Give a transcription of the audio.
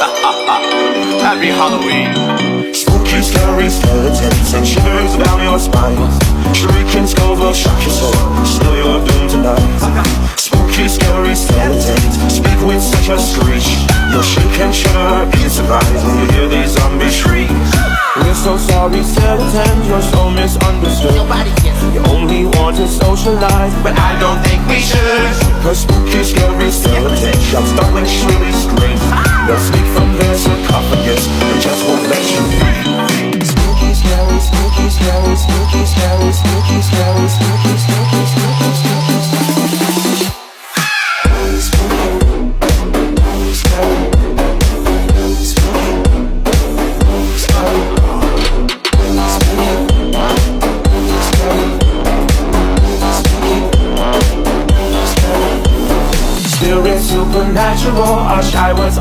Happy Halloween. Spooky, scary skeletons and shivers down your spine. Shrieking skulls will shock your soul, still you're doomed tonight. Spooky, scary skeletons speak with such a screech. You'll shake and shudder in surprise when you hear these zombies shriek. We're so sorry, skeletons, you're so misunderstood. You only want to socialize, but I don't think we should. Cause spooky, scary skeletons shout startling, shrilly screams. They'll speak from their sarcophagus and just won't let you be. Spooky, scary, spooky, scary, spooky, scary, spooky, scary, spooky, spooky, spooky, spooky, spooky. Supernatural, our shy ones